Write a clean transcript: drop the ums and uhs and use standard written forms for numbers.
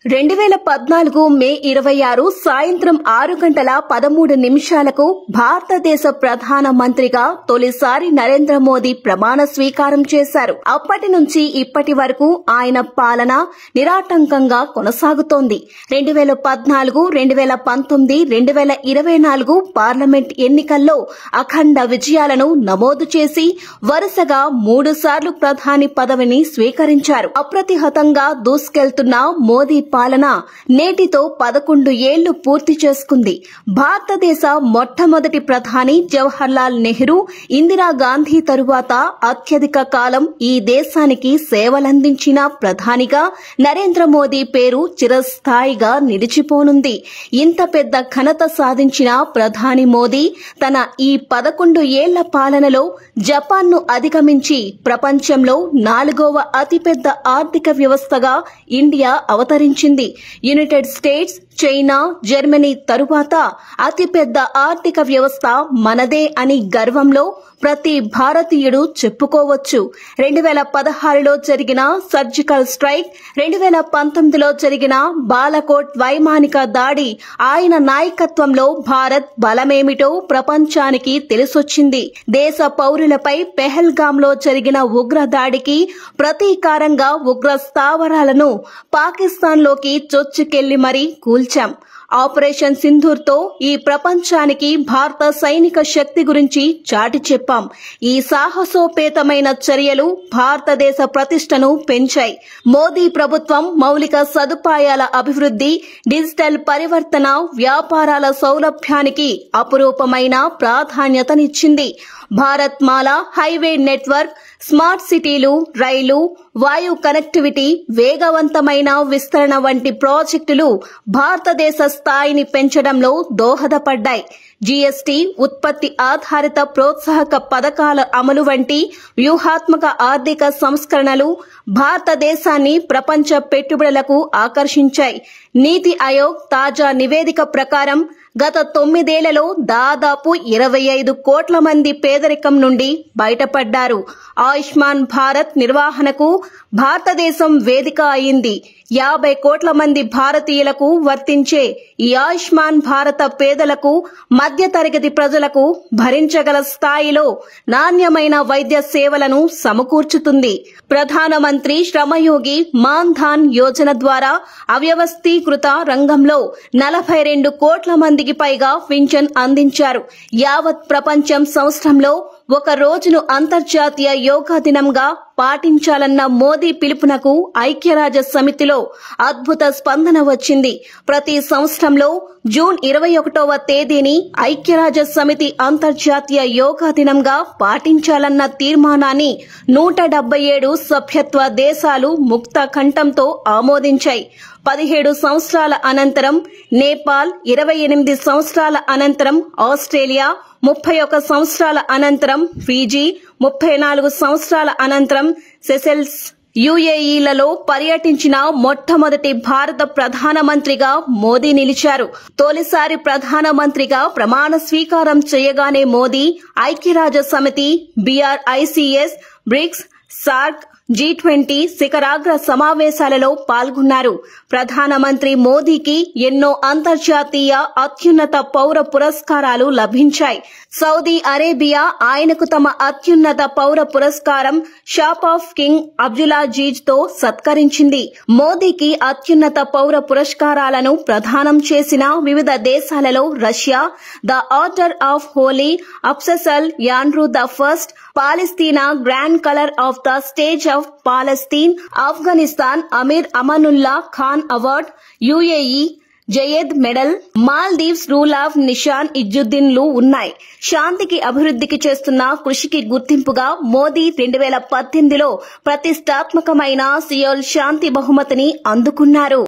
2014 మే 26 సాయంత్రం 6:13 భారతదేశ ప్రధాన మంత్రిగా తొలిసారి నరేంద్ర మోదీ ప్రమాణ స్వీకారం చేశారు. అప్పటి నుంచి ఇప్పటి వరకు ఆయన పాలన నిరాటంకంగా కొనసాగుతోంది. 2014, 2019, 2024 పార్లమెంట్ ఎన్నికల్లో అఖండ విజయాలను నమోదు చేసి వరుసగా 3 సార్లు ప్రధాని పదవిని స్వీకరించారు. అప్రతిహతంగా దూసుకెళ్తున్న మోదీ పాలన నేటితో 11 ఏళ్లు పూర్తి చేసుకుంది. భారతదేశ మొట్టమొదటి ప్రధాని జవహర్లాల్ నెహ్రూ, ఇందిరాగాంధీ తరువాత అత్యధిక కాలం ఈ దేశానికి సేవలందించిన ప్రధానిగా నరేంద్ర మోదీ పేరు చిరస్థాయిగా నిలిచిపోనుంది. ఇంత పెద్ద ఘనత సాధించిన ప్రధాని మోదీ తన ఈ 11 ఏళ్ల పాలనలో జపాన్ను అధిగమించి ప్రపంచంలో 4వ అతిపెద్ద ఆర్థిక వ్యవస్థగా ఇండియా అవతరించింది. యునైటెడ్ స్టేట్స్, చైనా, జర్మనీ తరువాత అతిపెద్ద ఆర్థిక వ్యవస్థ మనదే అని గర్వంలో ప్రతి భారతీయుడు చెప్పుకోవచ్చు. 2016లో జరిగిన సర్జికల్ స్ట్రైక్, 2019లో జరిగిన బాలకోట్ వైమానిక దాడి, ఆయన నాయకత్వంలో భారత్ బలమేమిటో ప్రపంచానికి తెలిసొచ్చింది. దేశ పౌరులపై పెహల్గాంలో జరిగిన ఉగ్ర దాడికి ప్రతీకారంగా ఉగ్ర స్థావరాలను పాకిస్తాన్లోకి చొచ్చుకెళ్లి మరీ కూల్చాం. ఆపరేషన్ సింధూర్తో ఈ ప్రపంచానికి భారత సైనిక శక్తి గురించి చాటి చెప్పాం. ఈ సాహసోపేతమైన చర్యలు భారతదేశ ప్రతిష్టను పెంచాయి. మోదీ ప్రభుత్వం మౌలిక సదుపాయాల అభివృద్ధి, డిజిటల్ పరివర్తన, వ్యాపారాల సౌలభ్యానికి అపురూపమైన ప్రాధాన్యతనిచ్చింది. భారత్ మాల, హైవే నెట్వర్క్, స్మార్ట్ సిటీలు, రైలు, వాయు కనెక్టివిటీ, వేగవంతమైన విస్తరణ వంటి ప్రాజెక్టులు భారతదేశ స్థాయిని పెంచడంలో దోహదపడ్డాయి. జీఎస్టీ, ఉత్పత్తి ఆధారిత ప్రోత్సాహక పథకాల అమలు వంటి వ్యూహాత్మక ఆర్థిక సంస్కరణలు భారతదేశాన్ని ప్రపంచ పెట్టుబడులకు ఆకర్షించాయి. నీతి ఆయోగ్ తాజా నివేదిక ప్రకారం గత 9 ఏళ్లలో దాదాపు 25 కోట్ల మంది పేదరికం నుండి బయటపడ్డారు. ఆయుష్మాన్ భారత్ నిర్వహణకు భారతదేశం వేదిక అయింది. 50 కోట్ల మంది భారతీయులకు వర్తించే ఈ ఆయుష్మాన్ భారత పేదలకు, మధ్యతరగతి ప్రజలకు భరించగల స్థాయిలో నాణ్యమైన వైద్య సేవలను సమకూర్చుతుంది. ప్రధానమంత్రి శ్రమయోగి మాన్ ధన్ యోజన ద్వారా అవ్యవస్థీకృత రంగంలో 42 కోట్ల మందికి పైగా పింఛన్ అందించారు. యావత్ ప్రపంచం సంవత్సరంలో ఒక రోజును అంతర్జాతీయ యోగా దినంగా పాటించాలన్న మోదీ పిలుపునకు ఐక్యరాజ్య సమితిలో అద్భుత స్పందన వచ్చింది. ప్రతి సంవత్సరంలో జూన్ 21వ తేదీని ఐక్యరాజ్య సమితి అంతర్జాతీయ యోగా దినంగా పాటించాలన్న తీర్మానాన్ని 177 సభ్యత్వ దేశాలు ముక్త కంఠంతో ఆమోదించాయి. 17 సంవత్సరాల అనంతరం నేపాల్, 28 సంవత్సరాల అనంతరం ఆస్ట్రేలియా, 31 సంవత్సరాల అనంతరం ఫిజీ, 34 సంవత్సరాల అనంతరం సెషెల్స్, యుఏఈలలో పర్యటించిన మొట్టమొదటి భారత ప్రధానమంత్రిగా మోదీ నిలిచారు. తొలిసారి ప్రధానమంత్రిగా ప్రమాణ స్వీకారం చేయగానే మోదీ ఐక్యరాజ్య సమితి, BRICS, బ్రిక్స్, సార్క్, G20 శిఖరాగ్ర సమావేశాలలో పాల్గొన్నారు. ప్రధానమంత్రి మోదీకి ఎన్నో అంతర్జాతీయ అత్యున్నత పౌర పురస్కారాలు లభించాయి. సౌదీ అరేబియా ఆయనకు తమ అత్యున్నత పౌర పురస్కారం షాప్ ఆఫ్ కింగ్ అబ్దులాజీజ్ తో సత్కరించింది. మోదీకి అత్యున్నత పౌర పురస్కారాలను ప్రదానం చేసిన వివిధ దేశాలలో Russia, the order of holy apostle Andrew the first, Palestine grand collar of the state of Palestine, Afghanistan Amir Amanullah Khan award, UAE Zayed medal, Maldives rule of Nishan Izzuddeen లు ఉన్నాయి. శాంతికి, అభివృద్ధికి చేస్తున్న కృషికి గుర్తింపుగా మోదీ 2018లో ప్రతిష్టాత్మకమైన సియోల్ శాంతి బహుమతిని అందుకున్నారు.